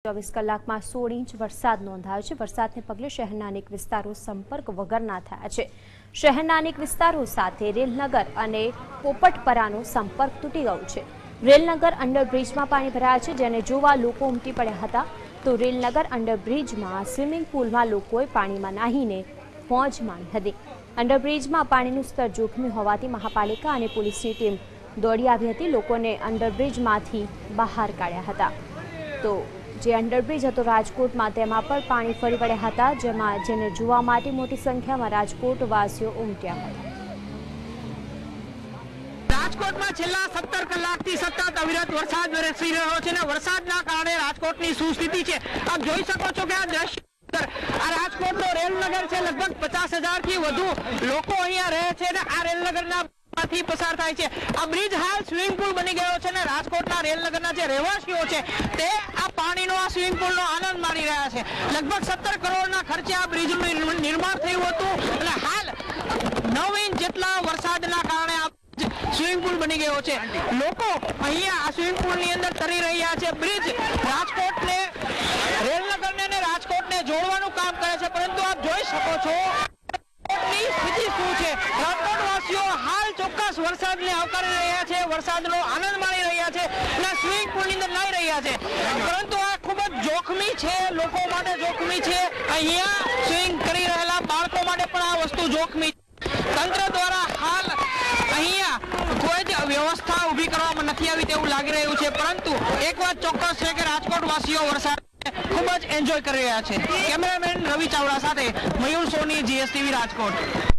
24 કલાકમાં 16 ઇંચ વરસાદ નોંધાયો છે। વરસાદને પગલે શહેરના અનેક વિસ્તારો સંપર્ક વગરના થયા છે। શહેરના અનેક વિસ્તારો સાથે રેલનગર અને પોપટપરાનો સંપર્ક તૂટી ગયો છે। રેલનગર અંડરબ્રિજમાં પાણી ભરાયા છે, જેને જોવા લોકો ઉમટી પડ્યા હતા। તો રેલનગર અંડરબ્રિજમાં સ્વિમિંગ પુલમાં લોકોએ પાણીમાં નાહીને મોજ માણી હતી। અંડરબ્રિજમાં પાણીનું સ્તર જોખમી હોવાથી મહાપાલિકા અને પોલીસની ટીમ દોડી આવી હતી। લોકોને અંડરબ્રિજમાંથી બહાર કાઢ્યા હતા। તો જે અંડરબ્રિજ હતો રાજકોટમાં, તેમાં પણ પાણી ફરી વળ્યા હતા, જેને જોવા માટે મોટી સંખ્યામાં રાજકોટવાસીઓ ઉમટ્યા હતા। રાજકોટમાં છેલ્લા 17 કલાકથી સતત અવિરત વરસાદ વરસી રહ્યો છે અને વરસાદના કારણે રાજકોટની શું સ્થિતિ છે આપ જોઈ શકો છો કે આ દ્રશ્ય આ રાજકોટનો રેલનગર છે। લગભગ 50,000 થી વધુ લોકો અહીંયા રહે છે અને આ રેલનગરના થી પસાર થાય છે। આ બ્રિજ હાલ સ્વિમિંગ પુલ બની ગયો છે અને રાજકોટના રેલનગરના જે રહેવાસીઓ છે તે આ પાણીનો આ સ્વિમિંગ પુલનો આનંદ માણી રહ્યા છે। લગભગ 17 કરોડના ખર્ચે આ બ્રિજનું નિર્માણ થયું હતું અને હાલ 9 ઇંચ જેટલા વરસાદના કારણે આ સ્વિમિંગ પુલ બની ગયો છે। લોકો અહીંયા આ સ્વિમિંગ પુલની અંદર તરી રહ્યા છે। બ્રિજ રાજકોટને રેલનગરને અને રાજકોટને જોડવાનું કામ કરે છે, પરંતુ આપ જોઈ શકો છો સ્થિતિ શું છે। રાજકોટવાસીઓ હાલ ચોક્કસ વરસાદને આવકારી રહ્યા છે, વરસાદનો આનંદ માણી રહ્યા છે અને સ્વિમિંગ પુલની અંદર નાહી રહ્યા છે, પરંતુ આ ખૂબ જ જોખમી છે, લોકો માટે જોખમી છે। અહીંયા સ્વિમિંગ કરી રહેલા બાળકો માટે પણ આ વસ્તુ જોખમી છે। તંત્ર દ્વારા હાલ અહીંયા કોઈ જ વ્યવસ્થા ઊભી કરવામાં નથી આવી તેવું લાગી રહ્યું છે, પરંતુ એક વાત ચોક્કસ છે કે રાજકોટવાસીઓ વરસાદ ખૂબ જ એન્જોય કરી રહ્યા છે। કેમેરામેન રવિ ચાવડા સાથે મયુર સોની, GSTV રાજકોટ।